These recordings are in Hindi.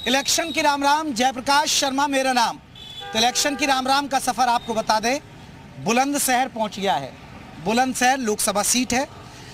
इलेक्शन की राम राम, जयप्रकाश शर्मा मेरा नाम। तो इलेक्शन की राम राम का सफर आपको बता दें, बुलंदशहर पहुंच गया है। बुलंदशहर लोकसभा सीट है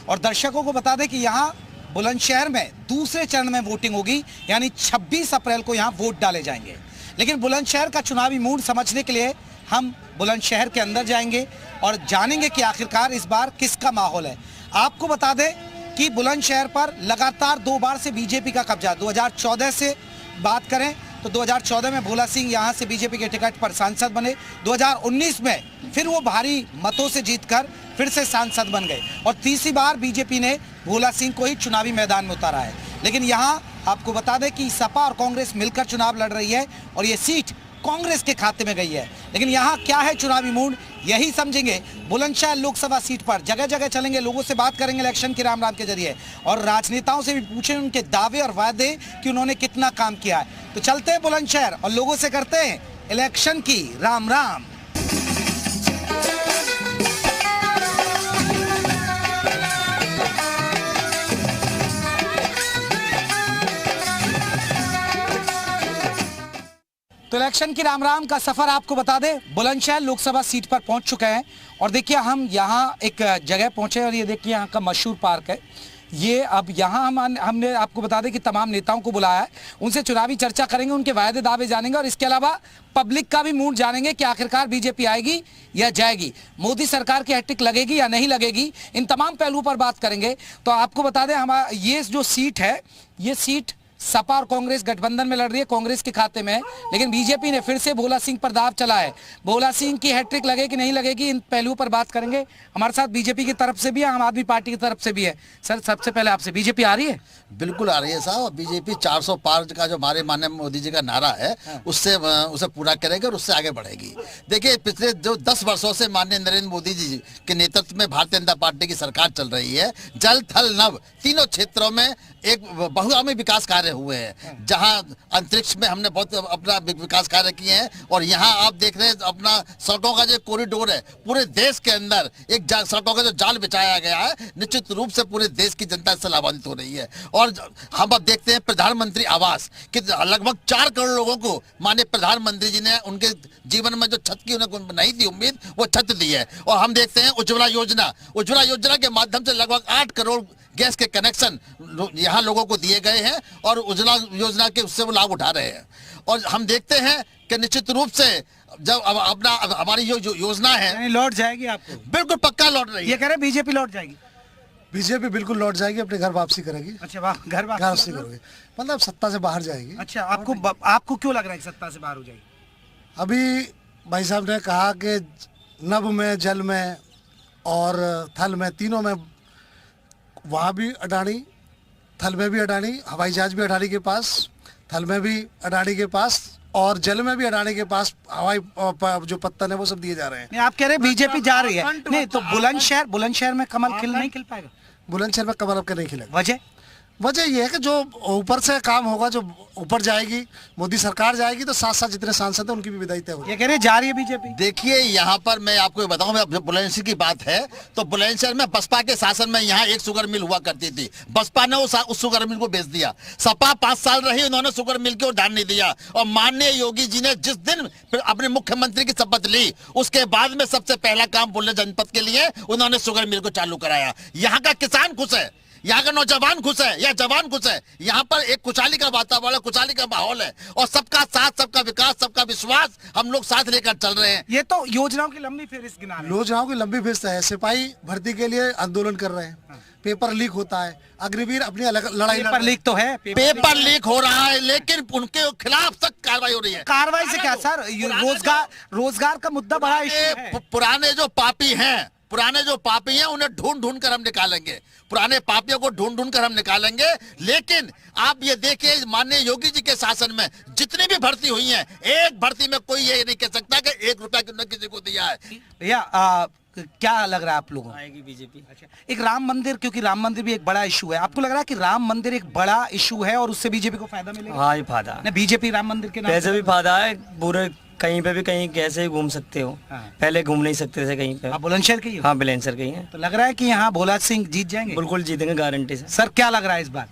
और दर्शकों को बता दें कि यहां बुलंदशहर में दूसरे चरण में वोटिंग होगी, यानी 26 अप्रैल को यहां वोट डाले जाएंगे। लेकिन बुलंदशहर का चुनावी मूड समझने के लिए हम बुलंदशहर के अंदर जाएंगे और जानेंगे कि आखिरकार इस बार किसका माहौल है। आपको बता दें कि बुलंदशहर पर लगातार 2 बार से बीजेपी का कब्जा। 2014 से बात करें तो 2014 में भोला सिंह यहां से बीजेपी के टिकट पर सांसद बने। 2019 में फिर वो भारी मतों से जीतकर फिर से सांसद बन गए और तीसरी बार बीजेपी ने भोला सिंह को ही चुनावी मैदान में उतारा है। लेकिन यहां आपको बता दें कि सपा और कांग्रेस मिलकर चुनाव लड़ रही है और ये सीट कांग्रेस के खाते में गई है। लेकिन यहाँ क्या है चुनावी मूड, यही समझेंगे। बुलंदशहर लोकसभा सीट पर जगह जगह चलेंगे, लोगों से बात करेंगे इलेक्शन की राम राम के जरिए और राजनेताओं से भी पूछें उनके दावे और वादे कि उन्होंने कितना काम किया है। तो चलते हैं बुलंदशहर और लोगों से करते हैं इलेक्शन की राम राम। तो इलेक्शन की राम राम का सफर आपको बता दें, बुलंदशहर लोकसभा सीट पर पहुंच चुके हैं और देखिए हम यहां एक जगह पहुंचे और ये देखिए यहां का मशहूर पार्क है ये। अब यहां हमने आपको बता दें कि तमाम नेताओं को बुलाया है, उनसे चुनावी चर्चा करेंगे, उनके वायदे दावे जानेंगे और इसके अलावा पब्लिक का भी मूड जानेंगे कि आखिरकार बीजेपी आएगी या जाएगी, मोदी सरकार की हैट्रिक लगेगी या नहीं लगेगी। इन तमाम पहलुओं पर बात करेंगे। तो आपको बता दें हमारा ये जो सीट है, ये सीट सपा और कांग्रेस गठबंधन में लड़ रही है, कांग्रेस के खाते में है। लेकिन बीजेपी ने फिर से भोला सिंह पर दाव चला है। भोला सिंह की हैट्रिक लगेगी कि नहीं लगेगी, इन पहलुओं पर बात करेंगे। हमारे साथ बीजेपी की तरफ से भी है, आम आदमी पार्टी की तरफ से भी है। सर सबसे पहले आपसे, बीजेपी आ रही है? बिल्कुल आ रही है साहब। बीजेपी 400 पार का जो हमारे माननीय मोदी जी का नारा है उससे उसे पूरा करेगी और उससे आगे बढ़ेगी। देखिए पिछले जो 10 वर्षों से माननीय नरेंद्र मोदी जी के नेतृत्व में भारतीय जनता पार्टी की सरकार चल रही है। जल थल नभ तीनों क्षेत्रों में एक बहुआयामी विकास कार्य हुए हैं। जहां अंतरिक्ष में हमने बहुत अपना विकास कार्य किए हैं और यहाँ आप देख रहे हैं अपना सड़कों का जो कॉरिडोर है, पूरे देश के अंदर एक सड़कों का जो जाल बिछाया गया है, निश्चित रूप से पूरे देश की जनता इससे लाभान्वित हो रही है। और हम अब देखते हैं प्रधानमंत्री आवास कि लगभग 4 करोड़ लोगों को माननीय प्रधानमंत्री जी ने उनके जीवन में जो छत की उन्हें नहीं थी उम्मीद, वो छत दी है। और हम देखते हैं उज्ज्वला योजना के माध्यम से लगभग 8 करोड़ गैस के कनेक्शन यहाँ लोगों को दिए गए हैं और उज्ज्वला योजना के उससे वो लाभ उठा रहे हैं। और हम देखते हैं कि निश्चित रूप से जब अपना हमारी जो योजना है लौट जाएगी, आपको बिल्कुल पक्का लौट रही है। ये कह रहे बीजेपी लौट जाएगी? बीजेपी बिल्कुल लौट जाएगी, अपने घर वापसी करेगी। अच्छा वाह, घर वापसी करोगे मतलब सत्ता से बाहर जाएगी। अच्छा आपको क्यों लग रहा है कि सत्ता से बाहर हो जाएगी? अभी भाई साहब ने कहा कि नभ में, जल में और थल में, तीनों में वहाँ भी अडानी, थल में भी अडानी, हवाई जहाज भी अडानी के पास, थल में भी अडानी के पास और जल में भी अडानी के पास हवाई जो पत्तन है वो सब दिए जा रहे हैं। आप कह रहे हैं बीजेपी जा रही है, नहीं तो बुलंदशहर में कमल नहीं खिल पाएगा? बुलंदशहर में कमल अब नहीं खिलेगा। वजह ये है कि जो ऊपर से काम होगा, जो ऊपर जाएगी, मोदी सरकार जाएगी तो साथ साथ जितने सांसद हैं उनकी भी विदाई तय होगी। ये कह रहे जा रही है बीजेपी। देखिए यहाँ पर मैं आपको बताऊं, बुलंदशहर की बात है तो बुलंदशहर में बसपा के शासन में यहाँ एक शुगर मिल हुआ करती थी। बसपा ने उस शुगर मिल को बेच दिया। सपा 5 साल रही, उन्होंने शुगर मिल को उधार नहीं दिया। और माननीय योगी जी ने जिस दिन अपने मुख्यमंत्री की शपथ ली उसके बाद में सबसे पहला काम बुलंदशहर जनपद के लिए उन्होंने शुगर मिल को चालू कराया। यहाँ का किसान खुश है, यहाँ का नौजवान खुश है या जवान खुश है। यहाँ पर एक खुशहाली का वातावरण, खुशहाली का माहौल है और सबका साथ, सबका विकास, सबका विश्वास हम लोग साथ लेकर चल रहे हैं। ये तो योजनाओं की लंबी फेरिस्त गिना रहे हैं। योजनाओं की लंबी फेरिस्त है। सिपाही भर्ती के लिए आंदोलन कर रहे हैं, पेपर लीक होता है, अग्निवीर अपनी लड़ाई। पेपर लीक तो है, पेपर लीक हो रहा है लेकिन उनके खिलाफ सख्त कार्रवाई हो रही है। कार्रवाई से क्या सर, रोजगार का मुद्दा बड़ा इशू है। पुराने जो पापी हैं उन्हें ढूंढ कर हम निकालेंगे, पुराने पापियों को ढूंढ कर हम निकालेंगे। लेकिन आप ये देखिए माननीय योगी जी के शासन में जितनी भी भर्ती हुई है, एक भर्ती में कोई ये नहीं कह सकता कि 1 रुपया किसी को दिया है। भैया क्या लग रहा है आप लोगों? आएगी बीजेपी। अच्छा, एक राम मंदिर, क्योंकि राम मंदिर भी एक बड़ा इशू है, आपको लग रहा है कि राम मंदिर एक बड़ा इशू है और उससे बीजेपी को फायदा मिलेगा? हाँ ये फायदा है, बीजेपी राम मंदिर के नाम वैसे भी फायदा है। पूरे कहीं पे भी कहीं कैसे घूम सकते हो। हाँ। पहले घूम नहीं सकते थे कहीं पे। आप बुलंदशहर के ही हो? हाँ बुलंदशहर के ही हैं। तो लग रहा है कि यहाँ भोला सिंह जीत जाएंगे? बिल्कुल जीतेंगे गारंटी से। सर क्या लग रहा है इस बार?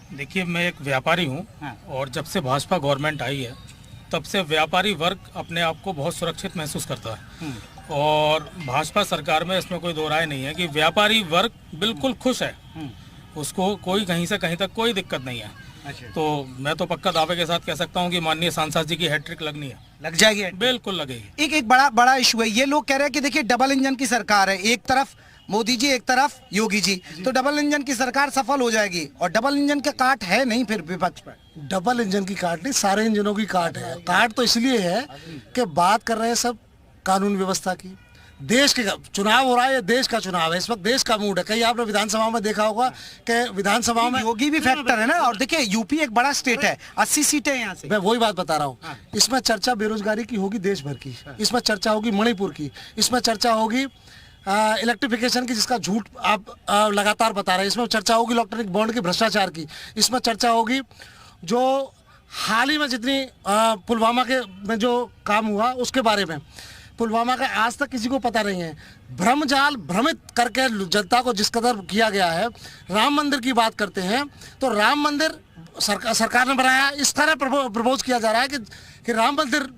देखिए, मैं एक व्यापारी हूँ हाँ। और जब से भाजपा गवर्नमेंट आई है तब से व्यापारी वर्ग अपने आप को बहुत सुरक्षित महसूस करता है। और भाजपा सरकार में इसमें कोई दो राय नहीं है कि व्यापारी वर्ग बिल्कुल खुश है, उसको कोई कहीं से कहीं तक कोई दिक्कत नहीं है। तो मैं तो पक्का दावे के साथ कह सकता हूँ कि माननीय सांसद जी की हैट्रिक लगनी है। लग जाएगी। बिल्कुल लगेगी। एक बड़ा बड़ा इशू है, ये लोग कह रहे हैं कि देखिए डबल इंजन की सरकार है, एक तरफ मोदी जी एक तरफ योगी जी, तो डबल इंजन की सरकार सफल हो जाएगी। और डबल इंजन का काट है नहीं फिर विपक्ष पर। डबल इंजन की काट नहीं, सारे इंजनों की काट है। काट तो इसलिए है कि बात कर रहे हैं सब कानून व्यवस्था की। देश के चुनाव हो रहा है, ये देश का चुनाव है, इस वक्त देश का मूड है। कहीं आपने विधानसभा में देखा होगा कि विधानसभा में योगी भी फैक्टर है ना। और देखिए यूपी एक बड़ा स्टेट है, 80 सीटें यहाँ से। मैं वही बात बता रहा हूँ। इसमें चर्चा बेरोजगारी की होगी देश भर की, इसमें चर्चा होगी मणिपुर की, इसमें चर्चा होगी इलेक्ट्रिफिकेशन की जिसका झूठ आप लगातार बता रहे हैं, इसमें चर्चा होगी इलेक्ट्रॉनिक बॉन्ड की भ्रष्टाचार की, इसमें चर्चा होगी जो हाल ही में जितनी पुलवामा के में जो काम हुआ उसके बारे में। पुलवामा का आज तक किसी को पता नहीं है। भ्रमजाल भ्रमित करके जनता को जिस कदर किया गया है। राम मंदिर की बात करते हैं तो राम मंदिर सरकार ने बनाया, इस तरह प्रपोज किया जा रहा है कि राम मंदिर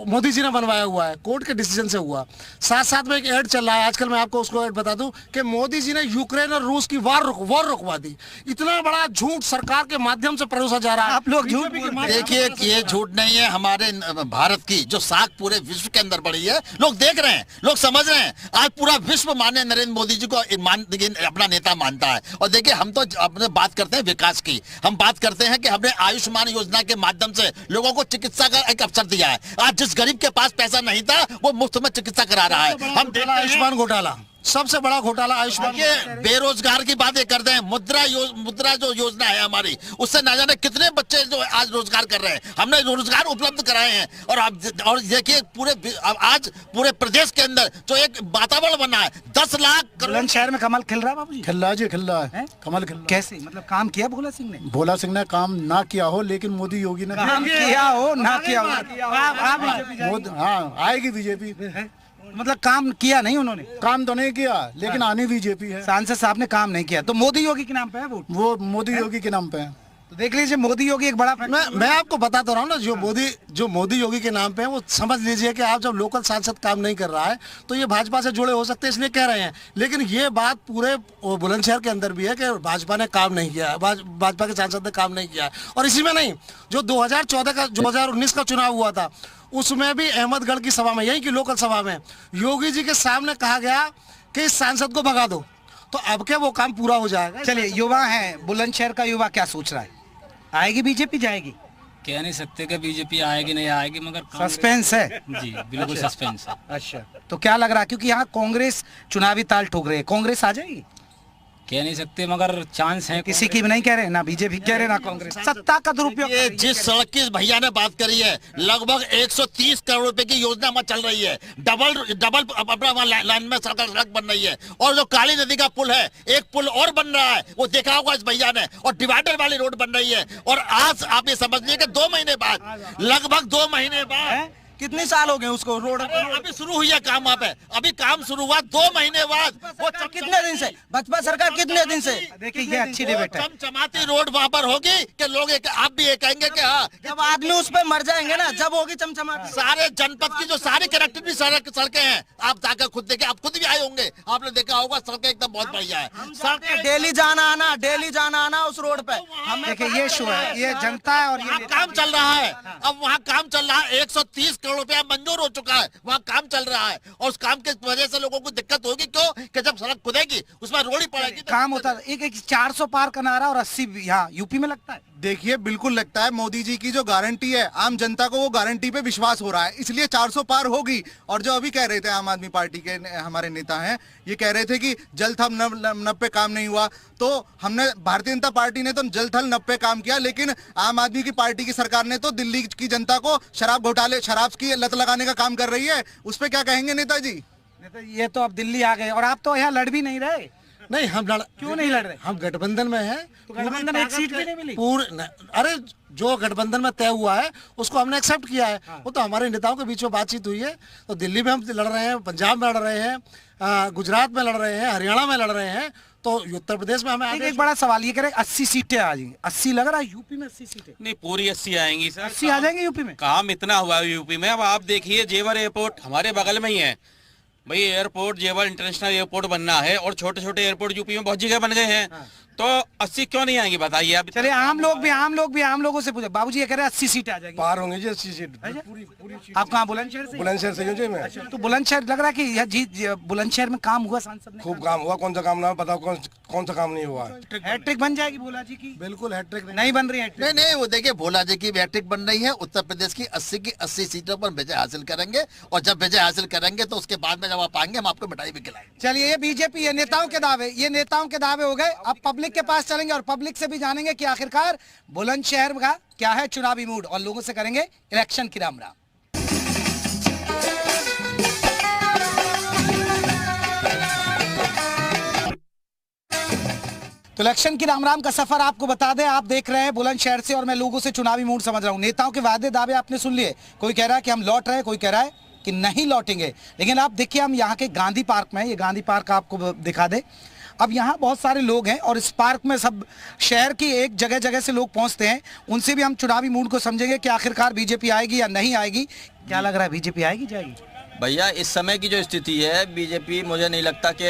मोदी जी ने बनवाया हुआ है, कोर्ट के डिसीजन से हुआ। साथ साथ में एक ऐड चल रहा है आजकल, मैं आपको उसको ऐड बता दूं कि मोदी जी ने यूक्रेन और रूस की वॉर रुकवा दी। इतना बड़ा झूठ सरकार के माध्यम से परोसा जा रहा है। आप लोग झूठ देखिए, ये झूठ नहीं है, हमारे भारत की जो साख पूरे विश्व के अंदर बढ़ी है, लोग देख रहे हैं, लोग समझ रहे हैं। आज पूरा विश्व माननीय नरेंद्र मोदी जी को अपना नेता मानता है। और देखिए, हम तो अपने बात करते हैं विकास की, हम बात करते हैं कि हमने आयुष्मान योजना के माध्यम से लोगों को चिकित्सा का एक अवसर दिया है। आज जिस गरीब के पास पैसा नहीं था वो मुफ्त में चिकित्सा करा रहा है। हम आयुष्मान घोटाला, सबसे बड़ा घोटाला आयुष्मान। बेरोजगार की बातें करते हैं, मुद्रा जो योजना है हमारी, उससे ना जाने कितने बच्चे जो आज रोजगार कर रहे हैं, हमने रोजगार उपलब्ध कराए हैं। और देखिए आज पूरे प्रदेश के अंदर जो एक वातावरण बना है, 10 लाख करोड़ शहर में कमल खिल रहा है बाबू जी। खिल रहा है जी, खिल रहा है, कमल खिल रहा है। कैसे मतलब काम किया भोला सिंह ने? भोला सिंह ने काम ना किया हो, लेकिन मोदी योगी ने काम किया हो ना किया हो। हाँ, आएगी बीजेपी। मतलब काम किया नहीं उन्होंने? काम तो नहीं किया, लेकिन आनी बीजेपी है। सांसद साहब ने काम नहीं किया तो मोदी योगी के नाम पे है वोट। वो मोदी योगी के नाम पे है। तो देख लीजिए, मोदी योगी एक बड़ा मैं आपको बताता रहा हूँ ना, जो मोदी योगी के नाम पे है वो समझ लीजिए कि आप जब लोकल सांसद काम नहीं कर रहा है तो ये भाजपा से जुड़े हो सकते हैं, इसलिए कह रहे हैं। लेकिन ये बात पूरे बुलंदशहर के अंदर भी है कि भाजपा ने काम नहीं किया है, भाजपा के सांसद ने काम नहीं किया है। और इसी में नहीं, जो 2019 का चुनाव हुआ था उसमें भी अहमदगढ़ की सभा में, यही की लोकल सभा में, योगी जी के सामने कहा गया कि इस सांसद को भगा दो, तो अब क्या वो काम पूरा हो जाएगा। चलिए, युवा है, बुलंदशहर का युवा क्या सोच रहा है? आएगी बीजेपी, जाएगी? कह नहीं सकते कि बीजेपी आएगी नहीं आएगी, मगर सस्पेंस है जी, बिल्कुल सस्पेंस है। अच्छा, तो क्या लग रहा है, क्योंकि यहाँ कांग्रेस चुनावी ताल ठोक रही है, कांग्रेस आ जाएगी? कह नहीं सकते, मगर चांस है। किसी की भी नहीं कह रहे, ना बीजेपी कह रहे ना कांग्रेस। सत्ता का दुरुपयोग। ये जिस सड़क की भैया ने बात करी है, लगभग 130 करोड़ रुपए की योजना वहाँ चल रही है। डबल अपना लाइन में सड़क बन रही है। और जो काली नदी का पुल है, एक पुल और बन रहा है, वो देखा होगा इस भैया ने। और डिवाइडर वाली रोड बन रही है। और आज आप ये समझ लीजिए कि 2 महीने बाद, लगभग 2 महीने बाद, कितने साल हो गए उसको रोड? अभी शुरू हुई है काम वहाँ पे, अभी काम शुरू हुआ 2 महीने बाद। वो कितने दिन से भाजपा सरकार, कितने दिन से? देखिए, ये अच्छी डिबेट है। चमचमाती रोड वहाँ पर होगी कि लोग आप भी ये कहेंगे कि हाँ, जब आदमी उस पे मर जाएंगे ना, जब होगी चमचमाती। सारे जनपद की जो सारी कनेक्टिविटी सड़कें हैं, आप जाकर खुद देखिए, आप खुद भी आए होंगे, आपने देखा होगा, सड़कें एकदम बहुत बढ़िया है। डेली जाना आना उस रोड पे। देखिए, ये शो है, ये जनता है और ये काम चल रहा है। अब वहाँ काम चल रहा है, 130 करोड़ रुपया मंजूर हो चुका है, वहाँ काम चल रहा है। और उस काम की वजह से लोगों को दिक्कत होगी, क्यों कि जब सड़क खुदेगी उसमें रोड ही पड़ेगी। काम होता है। एक 400 पार का नारा और 80 यहाँ यूपी में लगता है। देखिए, बिल्कुल लगता है। मोदी जी की जो गारंटी है, आम जनता को वो गारंटी पे विश्वास हो रहा है, इसलिए 400 पार होगी। और जो अभी कह रहे थे आम आदमी पार्टी के हमारे नेता हैं, ये कह रहे थे कि जल थल नब पे काम नहीं हुआ। तो हमने, भारतीय जनता पार्टी ने तो जल थल नब पे काम किया, लेकिन आम आदमी की पार्टी की सरकार ने तो दिल्ली की जनता को शराब की लत लगाने का काम कर रही है। उस पर क्या कहेंगे नेताजी? ये तो अब दिल्ली आ गए और आप तो यहाँ लड़ भी नहीं रहे। नहीं, क्यों नहीं लड़ रहे? हम गठबंधन में हैं। तो गठबंधन एक सीट भी नहीं मिली। अरे, जो गठबंधन में तय हुआ है उसको हमने एक्सेप्ट किया है। वो तो हमारे नेताओं के बीच में बातचीत हुई है। तो दिल्ली में हम लड़ रहे हैं, पंजाब में लड़ रहे हैं, गुजरात में लड़ रहे हैं, हरियाणा में लड़ रहे हैं। तो उत्तर प्रदेश में हमें एक आदेश बड़ा सवाल ये करें 80 सीटें आ जाएंगी, 80 लग रहा है यूपी में 80 सीटें, नहीं पूरी 80 आएंगी सर। 80 आ जाएंगे यूपी में। काम इतना हुआ है यूपी में। अब आप देखिए जेवर एयरपोर्ट हमारे बगल में ही है भाई, एयरपोर्ट जेवर इंटरनेशनल एयरपोर्ट बनना है और छोटे छोटे एयरपोर्ट यूपी में बहुत जगह बन गए हैं, तो 80 क्यों नहीं आएंगी बताइए आप। चलिए आम लोगों से पूछे, बाबूजी ये कह रहे हैं 80 सीटें आ जाएंगी। पार होंगे जी 80 सीट। आप कहाँ बुलंदशहर से? बुलंदशहर से जी मैं। अच्छा, तो बुलंदशहर लग रहा है कि यह जीत बुलंदशहर में काम हुआ, सांसद ने खूब काम हुआ, कौन सा काम ना बताओ, कौन सा काम नहीं हुआ। हैट्रिक बन जाएगी भोला जी की? बिल्कुल हैट्रिक नहीं बन रही है हैट्रिक। नहीं नहीं, वो देखिए भोला जी की बैठक बन रही है, उत्तर प्रदेश की 80 सीटों पर विजय हासिल करेंगे, और जब विजय हासिल करेंगे तो उसके बाद में जब आप आएंगे हम आपको मिठाई भी खिलाएंगे। चलिए ये बीजेपी, ये नेताओं के दावे, ये नेताओं के दावे हो गए। अब पब्लिक के पास चलेंगे और पब्लिक से भी जानेंगे कि आखिरकार बुलंदशहर का क्या है चुनावी मूड, और लोगों से करेंगे इलेक्शन की राम राम। तो इलेक्शन की राम राम का सफर आपको बता दें, आप देख रहे हैं बुलंदशहर से, और मैं लोगों से चुनावी मूड समझ रहा हूं। नेताओं के वादे दावे आपने सुन लिए, कोई कह रहा है कि हम लौट रहे हैं, कोई कह रहा है कि नहीं लौटेंगे। लेकिन आप देखिए हम यहाँ के गांधी पार्क में, ये गांधी पार्क आपको दिखा दे। अब यहाँ बहुत सारे लोग हैं और इस पार्क में सब शहर की एक जगह जगह से लोग पहुंचते हैं, उनसे भी हम चुनावी मूड को समझेंगे कि आखिरकार बीजेपी आएगी या नहीं आएगी। क्या लग रहा है, बीजेपी आएगी जाएगी? भैया इस समय की जो स्थिति है, बीजेपी मुझे नहीं लगता कि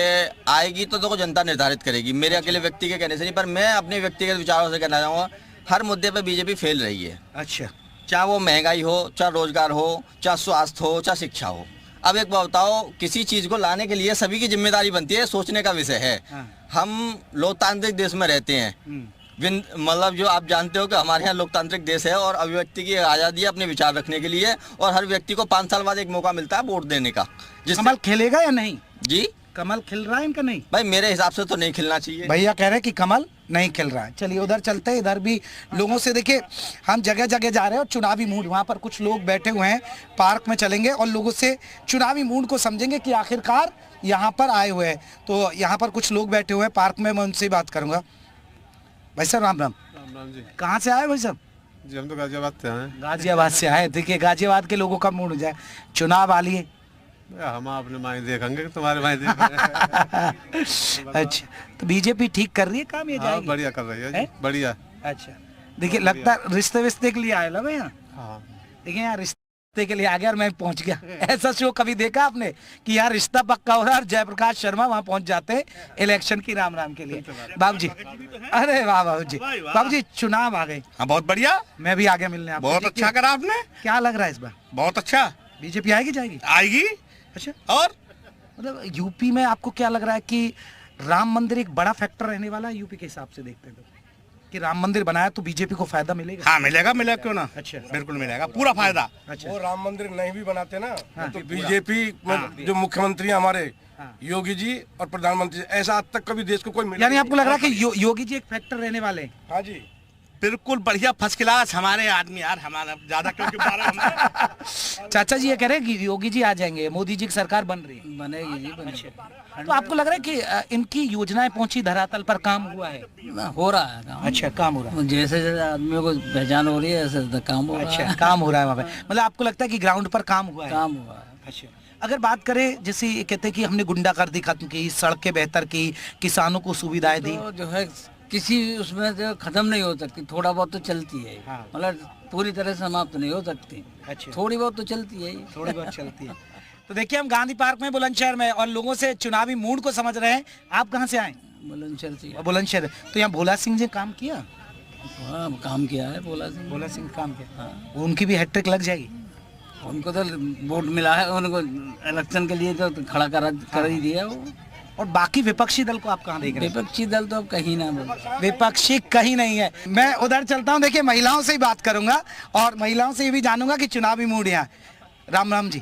आएगी, तो देखो जनता निर्धारित करेगी। मेरे अकेले व्यक्ति के कहने से नहीं, पर मैं अपने व्यक्तिगत विचारों से कहना चाहूँगा, हर मुद्दे पर बीजेपी फेल रही है। अच्छा, चाहे वो महंगाई हो, चाहे रोजगार हो, चाहे स्वास्थ्य हो, चाहे शिक्षा हो। अब एक बात बताओ, किसी चीज को लाने के लिए सभी की जिम्मेदारी बनती है, सोचने का विषय है। हम लोकतांत्रिक देश में रहते हैं, मतलब जो आप जानते हो कि हमारे यहाँ लोकतांत्रिक देश है और अभिव्यक्ति की आज़ादी है अपने विचार रखने के लिए, और हर व्यक्ति को 5 साल बाद एक मौका मिलता है वोट देने का। कमल खिलेगा या नहीं? जी, कमल खिल रहा है इनका? नहीं भाई मेरे हिसाब से तो नहीं खिलना चाहिए। भैया कह रहे हैं कि कमल नहीं खिल रहा है। चलिए उधर चलते हैं, इधर भी लोगों से देखिए, हम जगह जगह जा रहे हैं और चुनावी मूड, वहाँ पर कुछ लोग बैठे हुए हैं, पार्क में चलेंगे और लोगों से चुनावी मूड को समझेंगे कि आखिरकार यहाँ पर आए हुए हैं। तो यहाँ पर कुछ लोग बैठे हुए हैं पार्क में, मैं उनसे बात करूँगा। भाई साहब राम राम। राम राम जी। कहाँ से आए भाई साहब? जी हम तो गाजियाबाद से हैं। गाजियाबाद से आए। देखिए गाजियाबाद के लोगों का मूड हो जाए, चुनाव आ लिए। हम अपने माई देखेंगे, तुम्हारे माई देखेंगे। अच्छा, तो बीजेपी ठीक कर रही है काम, ये जाएगी? बढ़िया कर रही है जी, बढ़िया। अच्छा, देखिए लगता है रिश्ते विश्ते के लिए आए ना भैया। हाँ। देखिए यहाँ रिश्ते के लिए आ गया और मैं पहुंच गया। ऐसा शो कभी देखा आपने कि यार रिश्ता पक्का हो रहा है और जयप्रकाश शर्मा वहाँ पहुंच जाते हैं इलेक्शन की राम राम के लिए? बाबू जी, अरे वाह बाबू जी, बाबू जी चुनाव आ गए। हाँ बहुत बढ़िया, मैं भी आगे मिलने आपको। बहुत अच्छा करा आपने। क्या लग रहा है इस बार? बहुत अच्छा। बीजेपी आएगी जाएगी? आएगी। अच्छा, और मतलब यूपी में आपको क्या लग रहा है कि राम मंदिर एक बड़ा फैक्टर रहने वाला है यूपी के हिसाब से देखते हैं तो, कि राम मंदिर बनाया तो बीजेपी को फायदा मिलेगा? हाँ मिलेगा, मिलेगा क्यों ना। अच्छा, बिल्कुल मिलेगा, पूरा फायदा। अच्छा, वो राम मंदिर नहीं भी बनाते ना तो बीजेपी में जो मुख्यमंत्री हमारे योगी जी और प्रधानमंत्री, ऐसा आज तक कभी देश को कोई मिला। यानी आपको लग रहा है कि योगी जी एक फैक्टर रहने वाले हैं? हाँ जी बिल्कुल बढ़िया, फर्स्ट क्लास हमारे आदमी यार, हमारा ज्यादा क्योंकि चाचा जी ये कह रहे हैं कि योगी जी आ जाएंगे, मोदी जी की सरकार बन रही है। बनेगी जी, बनेगी। तो आपको लग रहा है कि इनकी योजनाएं पहुंची धरातल पर, काम हुआ है? हो रहा है काम। अच्छा, काम हो रहा है। जैसे जैसे आदमियों को पहचान हो रही है ऐसे काम हो रहा है। अच्छा, काम हो रहा है वहाँ पे, मतलब आपको लगता है कि ग्राउंड पर काम हुआ है? काम हुआ है। अच्छा, अगर बात करें जैसे ये कहते हैं कि हमने गुंडागर्दी खत्म की, सड़कें बेहतर की, किसानों को सुविधाएं दी, तो जो है किसी उसमें जो खत्म नहीं हो सकती, थोड़ा बहुत तो चलती है, मतलब पूरी तरह समाप्त नहीं हो सकती। अच्छा, थोड़ी बहुत तो चलती है, थोड़ी बहुत चलती है। तो देखिए हम गांधी पार्क में बुलंदशहर में और लोगों से चुनावी मूड को समझ रहे हैं। आप कहाँ से आए? बुलंदशहर से। बुलंदशहर। तो यहाँ भोला सिंह जी काम किया? हाँ काम किया है भोला सिंह काम किया। उनकी भी हैट्रिक लग जाएगी? उनको तो वोट मिला है, उनको इलेक्शन के लिए तो खड़ा कर ही दिया वो। और बाकी विपक्षी दल को आप कहाँ देख रहे हैं? विपक्षी दल तो अब कहीं ना बोल, विपक्षी कहीं नहीं है। मैं उधर चलता हूँ, देखिए महिलाओं से ही बात करूंगा और महिलाओं से ये भी जानूंगा कि चुनावी मूड यहाँ। राम राम जी।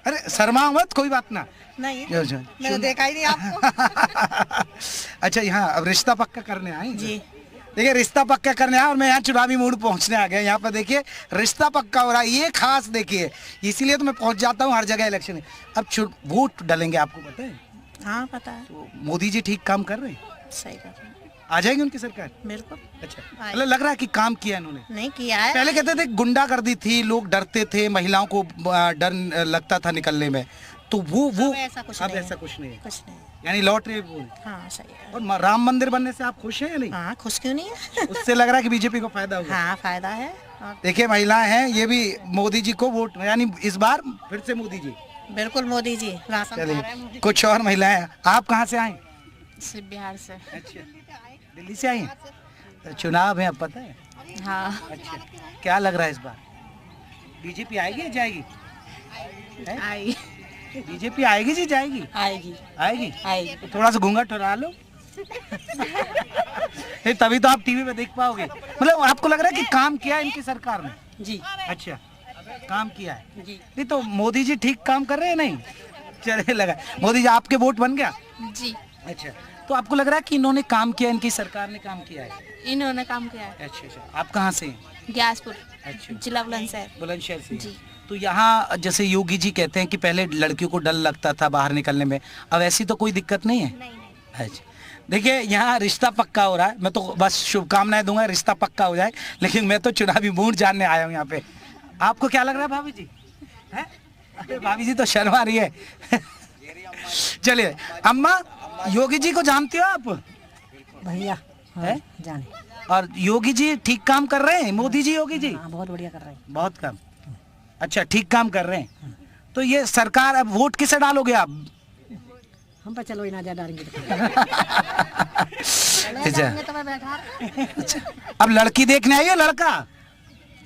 अरे शर्मा मत, कोई बात ना। नहीं, मैंने देखा ही नहीं आपको। अच्छा, यहाँ अब रिश्ता पक्का करने आए जी? देखिए रिश्ता पक्का करने आया और मैं यहाँ चुनावी मूड पहुँचने आ गया। यहाँ पर देखिए रिश्ता पक्का हो रहा है, ये खास देखिए, इसीलिए तो मैं पहुँच जाता हूँ हर जगह इलेक्शन। अब वोट डालेंगे, आपको पता है? हाँ पता है। तो मोदी जी ठीक काम कर रहे हैं? सही कर रहे हैं। आ जाएगी उनकी सरकार? बिल्कुल। अच्छा, मतलब लग रहा है कि काम किया इन्होंने? नहीं किया है। पहले कहते थे गुंडागर्दी थी, लोग डरते थे, महिलाओं को डर लगता था निकलने में, तो वो अब ऐसा कुछ अब नहीं है। ऐसा कुछ नहीं है, कुछ नहीं। यानी लॉटरी बोल। हाँ सही है। और राम मंदिर बनने से आप खुश हैं या नहीं? हाँ खुश क्यों नहीं है? उससे लग रहा है कि बीजेपी को फायदा होगा। हाँ फायदा है। और देखिए महिलाएं हैं, ये भी मोदी जी को वोट, यानी इस बार फिर से मोदी जी। बिल्कुल मोदी जी राशन खा रहे हैं चलिए मोदी। कुछ और महिलाएं हैं। आप कहाँ से आए? बिहार से। अच्छा, दिल्ली से आई हैं? तो चुनाव है, अब पता है? हाँ अच्छा, क्या लग रहा है इस बार बीजेपी आएगी या जाएगी? आई बीजेपी आएगी जी जाएगी? आएगी आएगी। आएगी। तो थोड़ा सा घूंघट उड़ा लो। तभी तो आप टीवी पे देख पाओगे। मतलब आपको लग रहा है कि काम किया इनकी सरकार ने? जी अच्छा, काम किया है जी। नहीं तो मोदी जी ठीक काम कर रहे हैं नहीं? चले लगा मोदी जी आपके वोट बन गया? जी अच्छा, तो आपको लग रहा है कि इन्होंने काम किया, इनकी सरकार ने काम किया है? इन्होंने काम किया है। अच्छा अच्छा, आप कहाँ से हैं? ग्यासपुर अच्छा, जिला बुलंदशहर। बुलंदशहर से। जी। तो यहाँ जैसे योगी जी कहते हैं कि पहले लड़कियों को डर लगता था बाहर निकलने में, अब ऐसी तो कोई दिक्कत नहीं है? नहीं। अच्छा, देखिए यहाँ रिश्ता पक्का हो रहा है। मैं तो बस शुभकामनाएं दूंगा रिश्ता पक्का हो जाए, लेकिन मैं तो चुनावी मूड जानने आया हूँ यहाँ पे। आपको क्या लग रहा है भाभी जी? हैं? अरे भाभी जी तो शर्मा रही है। चलिए अम्मा, योगी जी को जानते हो आप? भैया है जाने। और योगी जी ठीक काम कर रहे हैं? मोदी जी योगी जी हाँ बहुत बढ़िया कर रहे हैं। बहुत काम। अच्छा, ठीक काम कर रहे हैं। तो ये सरकार, अब वोट किसे डालोगे आप? हम पर चलो इना ज्यादा डालेंगे अच्छा, तो मैं बैठा। अब लड़की देखने आई है लड़का?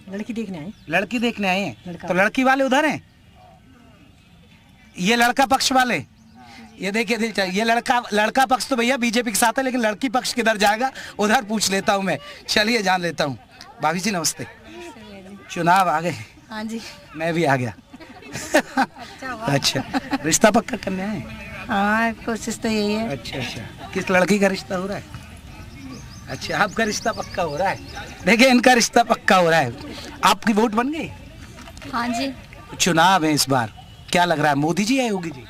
लड़की देखने आए। लड़की देखने आए हैं लड़का। तो लड़की वाले उधर हैं, ये लड़का पक्ष वाले। ये देखिए ये लड़का पक्ष तो भैया बीजेपी के साथ है, लेकिन लड़की पक्ष किधर जाएगा उधर पूछ लेता हूँ मैं। चलिए जान लेता हूँ। भाभी जी नमस्ते। चुनाव आ गए? हाँ जी। मैं भी आ गया। अच्छा, रिश्ता पक्का करने आए? हाँ कोशिश तो यही है। अच्छा अच्छा, किस लड़की का रिश्ता हो रहा है? अच्छा, आपका रिश्ता पक्का हो रहा है। देखिए इनका रिश्ता पक्का हो रहा है। आपकी वोट बन गई? हाँ जी। चुनाव है इस बार, क्या लग रहा है मोदी जी या योगी जी?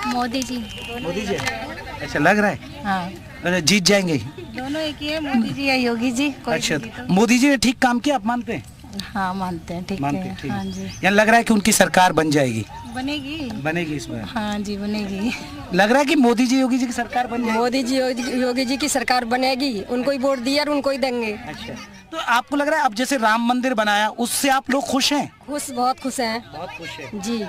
मोदी जी। मोदी जी। अच्छा, लग रहा है हाँ जीत जाएंगे? दोनों एक ही है, मोदी जी या योगी जी। कोई अच्छा, भी जीतो। मोदी जी ने ठीक काम किया, आप मानते हैं? हाँ मानते हैं, ठीक मानते है। हैं, ठीक। हाँ जी यहाँ लग रहा है कि उनकी सरकार बन जाएगी? बनेगी। बनेगी इस बार? हाँ जी बनेगी। लग रहा है कि मोदी जी योगी जी की सरकार बन जाएगी? मोदी जी योगी जी की सरकार बनेगी, उनको ही वोट दिया और उनको ही देंगे। अच्छा, तो आपको लग रहा है अब जैसे राम मंदिर बनाया उससे आप लोग खुश हैं? खुश, बहुत खुश हैं। बहुत खुश है जी।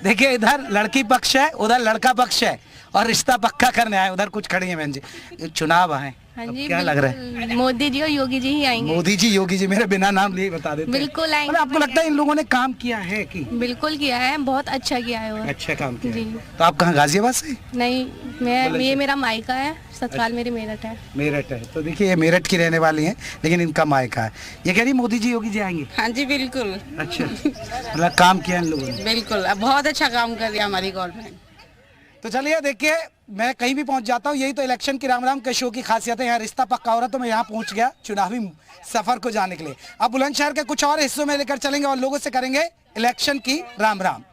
देखिए इधर लड़की पक्ष है, उधर लड़का पक्ष है, और रिश्ता पक्का करने आए। उधर कुछ खड़ी है बहन जी। चुनाव आए, हाँ अब जी, क्या लग रहा है? मोदी जी और योगी जी ही आएंगे। मोदी जी योगी जी, मेरे बिना नाम लिए बता देते हैं। बिल्कुल आएंगे। मतलब आपको लगता है इन लोगों ने काम किया है कि? बिल्कुल किया है, बहुत अच्छा किया है वो। अच्छा काम किया जी। है। तो आप कहाँ, गाजियाबाद से? नहीं, ये मेरा मायका है, ससुराल मेरी मेरठ है। मेरठ है। तो देखिए ये मेरठ की रहने वाली हैं, लेकिन इनका मायका है। ये कह रही मोदी जी योगी जी आएंगे? हाँ जी बिल्कुल। अच्छा, मतलब काम किया इन लोगों ने? बिल्कुल, बहुत अच्छा काम कर रही है हमारी गवर्नमेंट। तो चलिए देखिए, मैं कहीं भी पहुंच जाता हूं, यही तो इलेक्शन की राम राम के शो की खासियत है। यहाँ रिश्ता पक्का हो रहा, तो मैं यहाँ पहुंच गया चुनावी सफर को जाने के लिए। अब बुलंदशहर के कुछ और हिस्सों में लेकर चलेंगे और लोगों से करेंगे इलेक्शन की राम राम।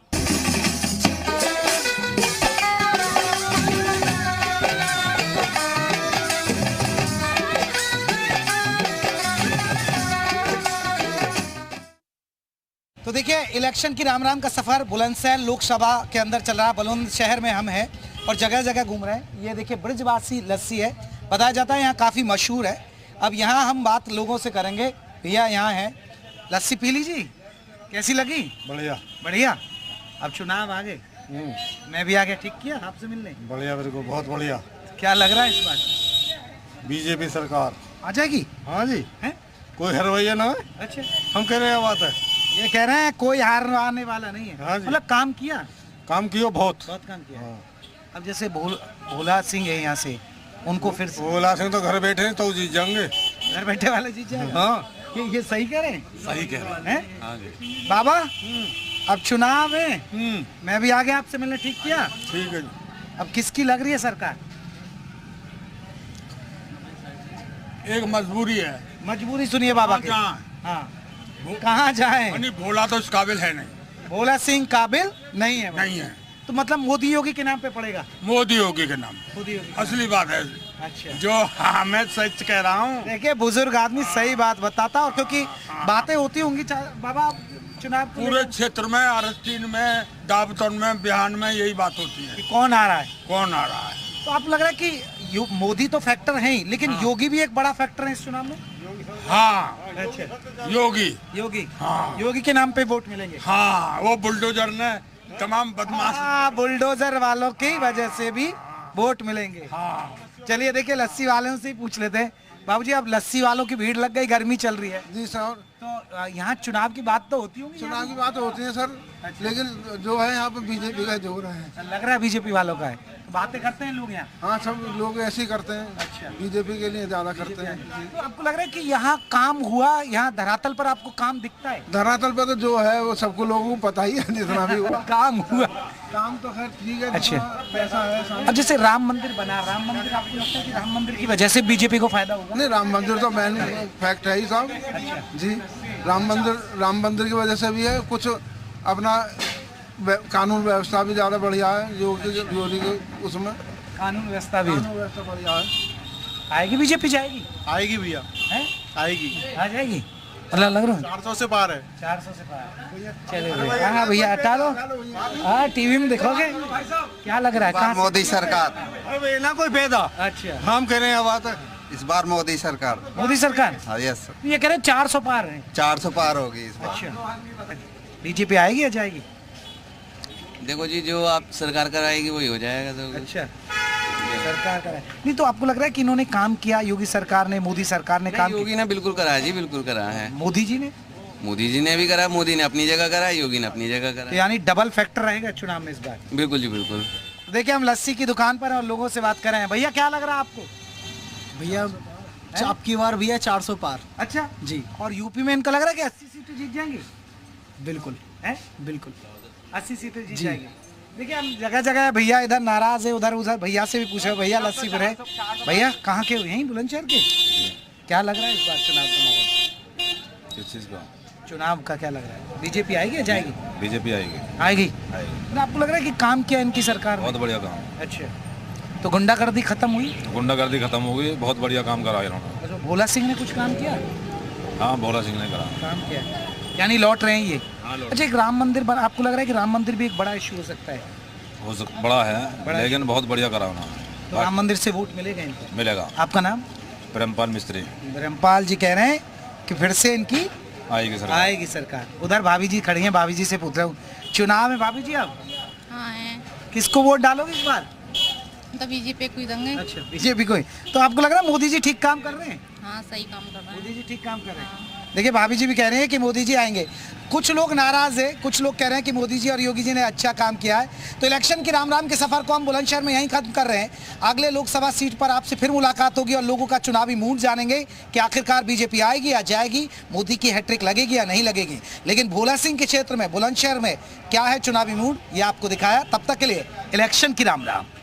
तो देखिए इलेक्शन की राम राम का सफर बुलंदशहर लोकसभा के अंदर चल रहा है। बुलंदशहर में हम हैं और जगह जगह घूम रहे हैं। ये देखिए ब्रजवासी लस्सी है, बताया जाता है यहाँ काफ़ी मशहूर है। अब यहाँ हम बात लोगों से करेंगे। भैया यहाँ है, लस्सी पी लीजिए, कैसी लगी? बढ़िया बढ़िया। अब चुनाव आ गए, मैं भी आ गया, ठीक किया आपसे मिलने। बढ़िया, मेरे को बहुत बढ़िया। क्या लग रहा है इस बार बीजेपी सरकार आ जाएगी? हाँ जी, हैं? कोई हरवैया ना है। अच्छा, हम कह रहे हैं बात है, ये कह रहे हैं कोई हार आने वाला नहीं है। हाँ जी। मतलब काम किया, काम कियो बहुत। बहुत काम किया। अब जैसे भोला सिंह है यहाँ से, उनको फिर से भोला सिंह तो घर बैठे हैं तो जीत जाएंगे। घर बैठे वाले जीत जाएगा। हाँ, ये सही कह रहे हैं? सही कह रहे हैं? हाँ जी। बाबा अब चुनाव है, मैं भी आ गया आपसे मिलने, ठीक किया? ठीक है जी। अब किसकी लग रही है सरकार? एक मजबूरी है। मजबूरी सुनिए बाबा की। हाँ, कहाँ जाए? भोला तो इस काबिल है नहीं। भोला सिंह काबिल नहीं है? नहीं है, तो मतलब मोदी योगी के नाम पे पड़ेगा? मोदी योगी के नाम। मोदी योगी, असली बात है। अच्छा, जो मैं सच कह रहा हूँ। देखिए बुजुर्ग आदमी सही बात बताता, और क्योंकि बातें होती होंगी। बाबा चुनाव को पूरे क्षेत्र में, आरक्षण में, दावतन में, बिहान में यही बात होती है कि कौन आ रहा है, कौन आ रहा है। तो आपको लग रहा है कि मोदी तो फैक्टर है ही, लेकिन योगी भी एक बड़ा फैक्टर है इस चुनाव में। हाँ, अच्छा, योगी हाँ, योगी के नाम पे वोट मिलेंगे। हाँ, वो बुलडोजर ने तमाम बदमाश बुलडोजर वालों की वजह से भी वोट मिलेंगे। हाँ। चलिए देखिए, लस्सी वालों से ही पूछ लेते हैं। बाबूजी, अब लस्सी वालों की भीड़ लग गई, गर्मी चल रही है जी सर। तो यहाँ चुनाव की बात तो होती होगी। चुनाव की बात होती है सर, लेकिन जो है यहाँ पे बीजेपी का जोर है। लग रहा है बीजेपी वालों का है। तो बातें करते हैं लोग यहाँ। हाँ, सब लोग ऐसे ही करते हैं। अच्छा, बीजेपी के लिए ज्यादा करते हैं। तो आपको लग रहा है कि यहाँ काम हुआ, यहाँ धरातल पर आपको काम दिखता है? धरातल पर तो जो है वो सबको लोगों को पता ही है, जितना भी हुआ काम हुआ। काम तो खैर ठीक है। अच्छा, पैसा है। अब जैसे राम मंदिर बना, राम मंदिर आपको लगता है कि राम मंदिर की वजह से बीजेपी को फायदा होगा? नहीं, राम मंदिर तो मेन फैक्ट है ही साहब जी। राम मंदिर की वजह से भी है, कुछ अपना कानून व्यवस्था भी ज्यादा बढ़िया है योगी के उसमें। कानून व्यवस्था बढ़िया है। आएगी बीजेपी, जाएगी? आएगी भैया, आएगी, आ जाएगी। मतलब लग रहा है 400 से पार है। 400 से पार। चलिए हाँ भैया, हटा लो। हाँ, टीवी में देखोगे क्या लग रहा है? कहाँ मोदी सरकार। अरे ना कोई पैदा। अच्छा, हम कह रहे हैं बात इस बार मोदी सरकार। मोदी सरकार। हाँ, यस सर। ये कह रहे 400 पार है। 400 पार होगी इस बार। अच्छा, बीजेपी आएगी या जाएगी? देखो जी, जो आप सरकार कराएगी वही हो जाएगा। तो अच्छा, सरकार कराए नहीं तो आपको लग रहा है कि इन्होंने काम किया, योगी सरकार ने, मोदी सरकार ने काम? योगी ने बिल्कुल करा जी, बिल्कुल करा है। मोदी जी ने? मोदी जी ने भी करा, मोदी ने अपनी जगह करा, योगी ने अपनी जगह करा। यानी डबल फैक्टर रहेगा चुनाव में इस बार। बिल्कुल जी, बिल्कुल। देखिए, हम लस्सी की दुकान पर और लोगों से बात कर रहे हैं। भैया, क्या लग रहा है आपको? भैया आपकी बार भैया 400 पार। अच्छा जी। और यूपी में इनका लग रहा है कि 80 सीटें जीत जाएंगी? बिल्कुल है, बिल्कुल 80 सीटें जीत जाएंगी। देखिए, हम जगह जगह भैया इधर नाराज है, उधर भैया से भी पूछे, भैया लस्सीपुर है। भैया कहाँ के? यहीं बुलंदशहर के। क्या लग रहा है इस बार चुनाव का माहौल? किस चीज़ का? चुनाव का क्या लग रहा है? बीजेपी आएगी या जाएगी? बीजेपी आएगी। आएगी। आपको लग रहा है कि काम किया इनकी सरकार ने? बहुत बढ़िया काम। अच्छा, तो गुंडागर्दी खत्म हुई? गुंडागर्दी खत्म हो गई, बहुत बढ़िया काम करा इन्होंने। अच्छा, भोला सिंह ने कुछ काम किया? हाँ, भोला सिंह ने करा काम किया, यानी लौट रहे हैं ये। अच्छा, एक राम मंदिर आपको लग रहा है कि राम मंदिर भी एक बड़ा इशू हो सकता है? बड़ा है, लेकिन बहुत बढ़िया करा उन्होंने। तो राम मंदिर से वोट मिलेगा इनको? मिलेगा। आपका नाम? प्रेमपाल मिस्त्री। प्रेमपाल जी कह रहे हैं कि फिर से इनकी आएगी सरकार। आएगी सरकार। उधर भाभी जी खड़ी हैं, भाभी जी से पूछ रहा हूँ, चुनाव में भाभी जी अब हाँ है। किसको वोट डालोगे इस बार? तो बीजेपी को ही देंगे। अच्छा, बीजेपी को ही। तो आपको लग रहा है मोदी जी ठीक काम कर रहे हैं? हाँ, सही काम कर रहे हैं। मोदी जी ठीक काम कर रहे हैं। देखिए, भाभी जी भी कह रहे हैं कि मोदी जी आएंगे। कुछ लोग नाराज है, कुछ लोग कह रहे हैं कि मोदी जी और योगी जी ने अच्छा काम किया है। तो इलेक्शन की राम राम के सफर को हम बुलंदशहर में यहीं खत्म कर रहे हैं। अगले लोकसभा सीट पर आपसे फिर मुलाकात होगी और लोगों का चुनावी मूड जानेंगे कि आखिरकार बीजेपी आएगी या जाएगी, मोदी की हैट्रिक लगेगी या नहीं लगेगी। लेकिन भोला सिंह के क्षेत्र में, बुलंदशहर में क्या है चुनावी मूड, ये आपको दिखाया। तब तक के लिए इलेक्शन की राम राम।